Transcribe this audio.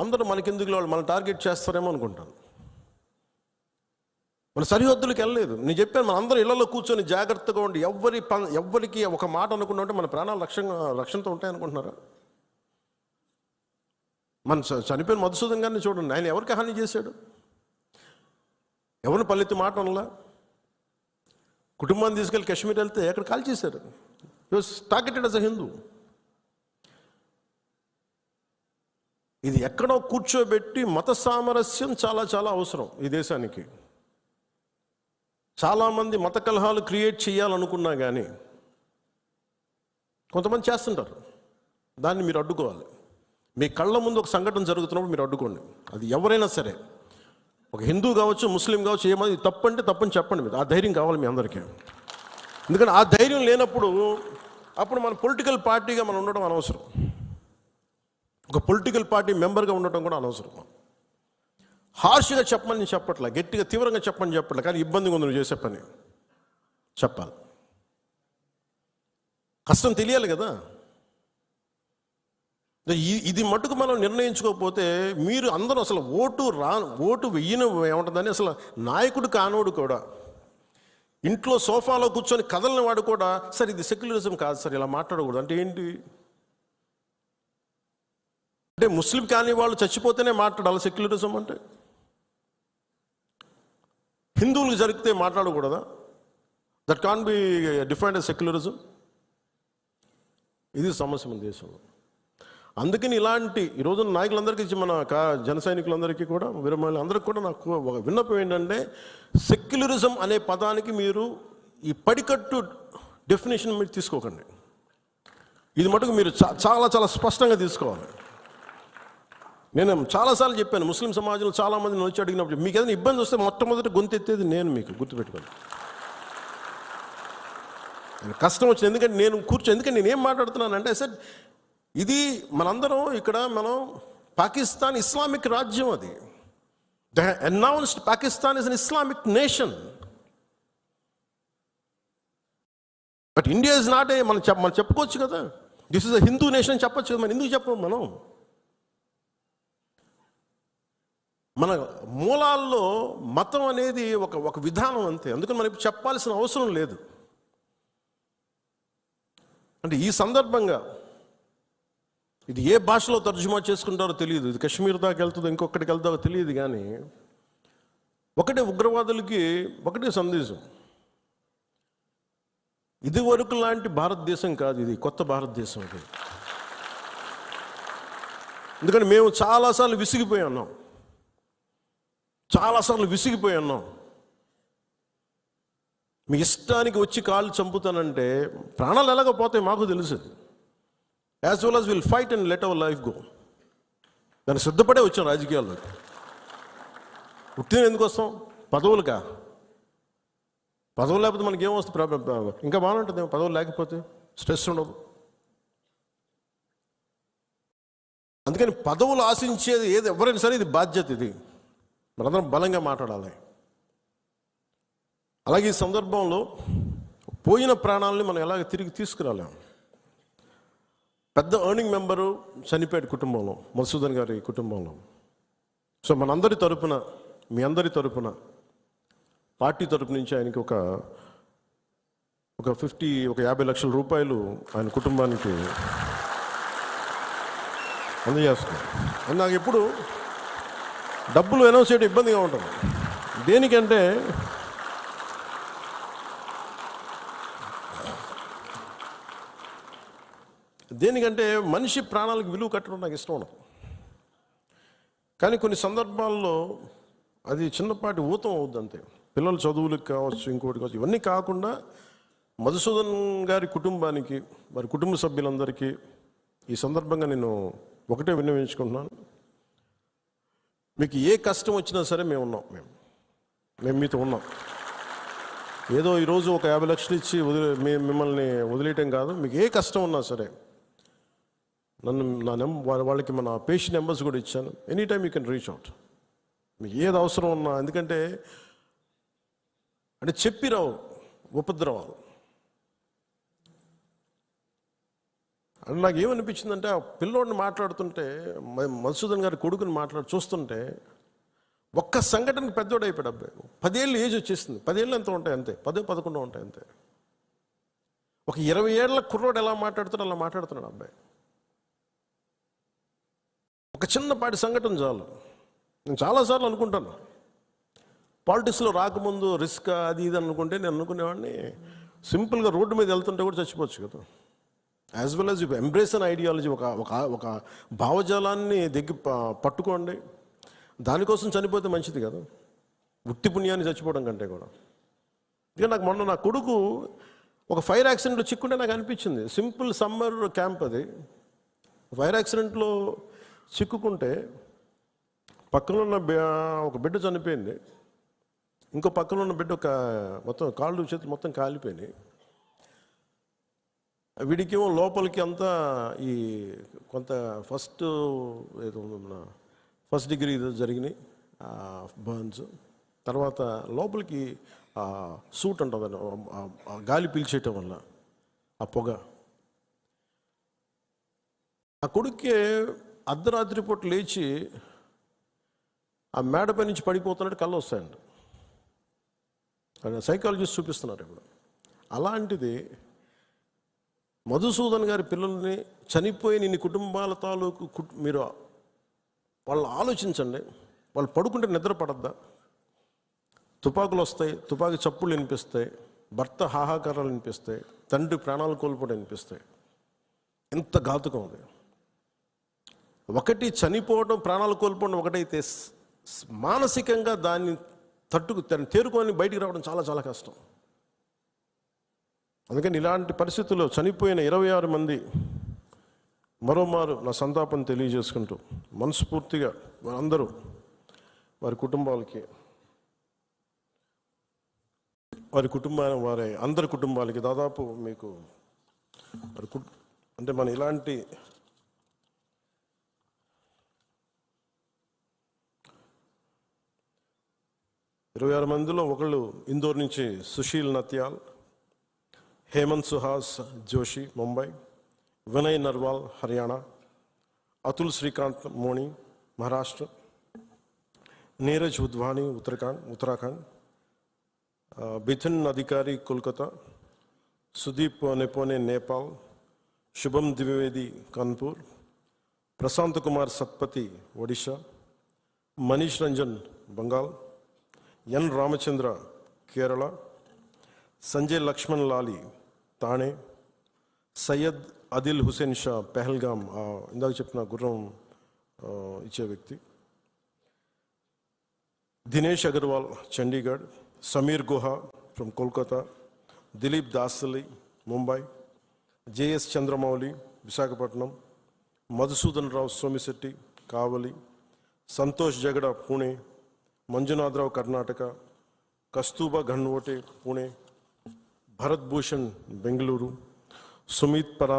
అందరూ మనకెందుకు వాళ్ళు మనం టార్గెట్ చేస్తారేమో అనుకుంటాను. మన సరిహద్దులకు వెళ్ళలేదు. నేను చెప్పాను, మన అందరూ ఇళ్లలో కూర్చొని జాగ్రత్తగా ఉండి ఎవ్వరికి ఒక మాట అనుకున్నా ఉంటే మన ప్రాణాలు రక్షణతో ఉంటాయనుకుంటున్నారా? మన చనిపోయిన మధుసూదన్ గారిని చూడండి, ఆయన ఎవరికి హాని చేశాడు? ఎవరిని పల్లెత్తి మాట అనలా. కుటుంబాన్ని తీసుకెళ్ళి కాశ్మీర్ వెళ్తే ఎక్కడ కాల్ చేశారు. Targeted as a Hindu. ఇది ఎక్కడో కూర్చోబెట్టి మత సామరస్యం చాలా చాలా అవసరం ఈ దేశానికి. చాలామంది మత కలహాలు క్రియేట్ చేయాలనుకున్నా కానీ కొంతమంది చేస్తుంటారు. దాన్ని మీరు అడ్డుకోవాలి. మీ కళ్ళ ముందు ఒక సంఘటన జరుగుతున్నప్పుడు మీరు అడ్డుకోండి. అది ఎవరైనా సరే, ఒక హిందూ కావచ్చు, ముస్లిం కావచ్చు, ఏమది తప్పు అంటే తప్పని చెప్పండి. మీరు ఆ ధైర్యం కావాలి మీ అందరికీ. ఎందుకంటే ఆ ధైర్యం లేనప్పుడు అప్పుడు మన పొలిటికల్ పార్టీగా మనం ఉండడం అనవసరం. ఒక పొలిటికల్ పార్టీ మెంబర్గా ఉండటం కూడా అనవసరం. హార్ష్గా చెప్పమని చెప్పట్లే, గట్టిగా తీవ్రంగా చెప్పమని చెప్పట్లే, కానీ ఇబ్బందిగా ఉంది నువ్వు చేసే పని చెప్పాలి. కష్టం తెలియాలి కదా. ఇది మటుకు మనం నిర్ణయించుకోకపోతే మీరు అందరూ అసలు ఓటు వెయ్యను ఏమంటుందని అసలు నాయకుడు కానోడు కూడా, ఇంట్లో సోఫాలో కూర్చొని కదలని వాడు కూడా, సార్ ఇది సెక్యులరిజం కాదు సార్, ఇలా మాట్లాడకూడదు అంటే ఏంటి? అంటే ముస్లిం కాని వాళ్ళు చచ్చిపోతేనే మాట్లాడాలి సెక్యులరిజం అంటే? హిందువులకు జరిగితే మాట్లాడకూడదా? That can be defined as secularism. ఇది సమస్య మన దేశంలో. అందుకని ఇలాంటి ఈరోజు నాయకులందరికీ, మన జన సైనికులందరికీ కూడా, వీరమహిళలందరికీ కూడా నాకు ఒక విన్నపం ఏంటంటే, సెక్యులరిజం అనే పదానికి మీరు ఈ పడికట్టు డెఫినేషన్ మీరు తీసుకోకండి. ఇది మటుకు మీరు చాలా చాలా స్పష్టంగా తీసుకోవాలి. నేను చాలాసార్లు చెప్పాను, ముస్లిం సమాజంలో చాలామంది వచ్చి అడిగినప్పుడు మీకు ఏదైనా ఇబ్బంది వస్తే మొట్టమొదటి గొంతెత్తేది నేను. మీకు గుర్తుపెట్టుకోండి, కష్టం వచ్చింది. ఎందుకంటే ఎందుకంటే నేను ఏం మాట్లాడుతున్నానంటే, సార్ ఇది మనందరం ఇక్కడ మనం పాకిస్తాన్ ఇస్లామిక్ రాజ్యం. అది they announced Pakistan is an Islamic nation. But India is not a మనం చెప్పుకోవచ్చు కదా, this is a Hindu nation చెప్పచ్చు కదా. మనం ఎందుకు చెప్పము? మన మూలాల్లో మతం అనేది ఒక విధానం అంతే. అందుకని మనం ఇప్పుడు చెప్పాల్సిన అవసరం లేదు. అంటే ఈ సందర్భంగా ఇది ఏ భాషలో తర్జుమా చేసుకుంటారో తెలియదు, ఇది కాశ్మీర్ దాకా వెళ్తుందో ఇంకొకటికి వెళ్తారో తెలియదు, కానీ ఒకటే ఉగ్రవాదులకి ఒకటే సందేశం, ఇది వరకు లాంటి భారతదేశం కాదు, ఇది కొత్త భారతదేశం. అది ఎందుకంటే మేము చాలాసార్లు విసిగిపోయి ఉన్నాం. మీ ఇష్టానికి వచ్చి కాళ్ళు చంపుతానంటే ప్రాణాలు ఎలాగపోతాయి మాకు తెలుసు. As well as will fight and let our life go. దాన్ని సిద్ధపడే వచ్చాం రాజకీయాల్లోకి. ఉట్టిన ఎందుకు వస్తాం? పదవులుగా? పదవులు లేకపోతే మనకి ఏమొస్తుంది? ఇంకా బాగుంటుంది పదవులు లేకపోతే, స్ట్రెస్ ఉండదు. అందుకని పదవులు ఆశించేది ఏది ఎవరైనా సరే ఇది బాధ్యత. ఇది మనందరం బలంగా మాట్లాడాలి. అలాగే ఈ సందర్భంలో పోయిన ప్రాణాలని మనం ఎలాగ తిరిగి తీసుకురాలేం. పెద్ద ఎర్నింగ్ మెంబరు చనిపోయాడు కుటుంబంలో, మధుసూదన్ గారి కుటుంబంలో. సో మనందరి తరపున, మీ అందరి తరపున, పార్టీ తరపు నుంచి ఆయనకి ఒక 50 లక్షల రూపాయలు ఆయన కుటుంబానికి అందజేస్తున్నాం. అని నాకు ఎప్పుడు డబ్బులు అనౌన్స్ చేయడం ఇబ్బందిగా ఉంటుంది. దేనికంటే మనిషి ప్రాణాలకు విలువ కట్టడం నాకు ఇష్టం ఉండదు. కానీ కొన్ని సందర్భాల్లో అది చిన్నపాటి ఊతం అవుద్ది అంతే. పిల్లల చదువులకు కావచ్చు, ఇంకోటి కావచ్చు. ఇవన్నీ కాకుండా మధుసూదన్ గారి కుటుంబానికి, వారి కుటుంబ సభ్యులందరికీ ఈ సందర్భంగా నేను ఒకటే విన్నవించుకుంటున్నాను. మీకు ఏ కష్టం వచ్చినా సరే మేము ఉన్నాం. మేము మీతో ఉన్నాం. ఏదో ఈరోజు ఒక 50 లక్షలు ఇచ్చి మిమ్మల్ని వదిలేయటం కాదు. మీకు ఏ కష్టం ఉన్నా సరే వాళ్ళకి మన పేషెంట్ నెంబర్స్ కూడా ఇచ్చాను. Any time you can reach out. మీకు ఏది అవసరం ఉన్నా. ఎందుకంటే చెప్పిరావు ఉపద్రవాలు. అని నాకు ఏమనిపించిందంటే, ఆ పిల్లోడిని మాట్లాడుతుంటే, మధుసూదన్ గారి కొడుకుని చూస్తుంటే ఒక్క సంఘటనకి పెద్దోడు అయిపోయాడు అబ్బాయి. 10 ఏళ్ళు ఏజ్ వచ్చేసింది. 10 ఏళ్ళు ఎంత ఉంటాయి అంతే, 10, 11 ఉంటాయి అంతే. ఒక 20 ఏళ్ల కుర్రోడు ఎలా మాట్లాడుతాడో అలా మాట్లాడుతున్నాడు అబ్బాయి. ఒక చిన్నపాటి సంఘటన చాలు. నేను చాలాసార్లు అనుకుంటాను, పాలిటిక్స్లో రాకముందు రిస్క్ అది ఇది అనుకుంటే, నేను అనుకునేవాడిని సింపుల్గా రోడ్డు మీద వెళ్తుంటే కూడా చచ్చిపోవచ్చు కదా. As well as embrace an ideology, ఒక భావజాలాన్ని పట్టుకోండి, దానికోసం చనిపోతే మంచిది కదా, ఉత్తి పుణ్యాన్ని చచ్చిపోవడం కంటే కూడా. ఇక నాకు మొన్న నా కొడుకు ఒక ఫైర్ యాక్సిడెంట్లో చిక్కుంటే నాకు అనిపించింది, సింపుల్ సమ్మర్ క్యాంప్ అది, ఫైర్ యాక్సిడెంట్లో చిక్కుకుంటే పక్కన ఉన్న ఒక బిడ్డ చనిపోయింది, ఇంకో పక్కన ఉన్న బిడ్డ మొత్తం కాళ్ళు చేతులు మొత్తం కాలిపోయినాయి. వీడికేమో లోపలికి అంతా ఈ కొంత ఫస్ట్ డిగ్రీ జరిగినాయి బర్న్స్. తర్వాత లోపలికి సూట్ ఉంటుందని, గాలి పీల్చేయటం వల్ల ఆ పొగ. ఆ కొడుక్కి అర్ధరాత్రి పూట లేచి ఆ మేడపై నుంచి పడిపోతున్నట్టు కళ్ళు వస్తాయండి. సైకాలజిస్ట్ చూపిస్తున్నారు ఇప్పుడు. అలాంటిది మధుసూదన్ గారి పిల్లల్ని చనిపోయిన ఇన్ని కుటుంబాల తాలూకు మీరు వాళ్ళు ఆలోచించండి. వాళ్ళు పడుకుంటే నిద్ర పడద్దా? తుపాకులు వస్తాయి, తుపాకీ చప్పుళ్ళు వినిపిస్తాయి, భర్త హాహాకారాలు వినిపిస్తాయి, తండ్రి ప్రాణాలు కోల్పోవడం వినిపిస్తాయి. ఎంత ఘాతుకం అది. ఒకటి చనిపోవడం, ప్రాణాలు కోల్పోవడం ఒకటైతే, మానసికంగా దాన్ని తేరుకొని బయటికి రావడం చాలా చాలా కష్టం. అందుకని ఇలాంటి పరిస్థితుల్లో చనిపోయిన 26 మంది మరోమారు నా సంతాపం తెలియజేసుకుంటూ, మనస్ఫూర్తిగా అందరూ వారి కుటుంబాలకి, వారి అందరి కుటుంబాలకి దాదాపు మీకు అంటే మన ఇలాంటి ఇరవై 26 మందిలో ఒకళ్ళు ఇందోర్ నుంచి సుశీల్ నత్యాల్, హేమంత్ సుహాస్ జోషి ముంబై, వినయ్ నర్వాల్ హర్యానా, అతుల్ శ్రీకాంత్ మోణి మహారాష్ట్ర, నీరజ్ ఉద్వాని ఉత్తరాఖండ్, బిథిన్ అధికారి కోల్కతా, సుదీప్ నెపోనే నేపాల్, శుభం ద్వివేది కాన్పూర్, ప్రశాంత్ కుమార్ సత్పతి ఒడిషా, మనీష్ రంజన్ బంగాల్, ఎన్ రామచంద్ర కేరళ, సంజయ్ లక్ష్మణ్ లాలి తానే, సయ్యద్ అదిల్ హుసేన్ షా పెహల్గామ్, ఇందాక చెప్పిన గుర్రం ఇచ్చే వ్యక్తి, Dinesh Agarwal Chandigarh, Sameer Guha from Kolkata, Dilip దాసలి Mumbai, JS Chandramouli Visakhapatnam, Madhusudan Rao Somisetti Kavali, Santosh Jagada Pune, మంజునాథరావు Karnataka, కస్తూబా ఘన్వోటే Pune, Bharat Bhushan Bengaluru, Sumit పరామ్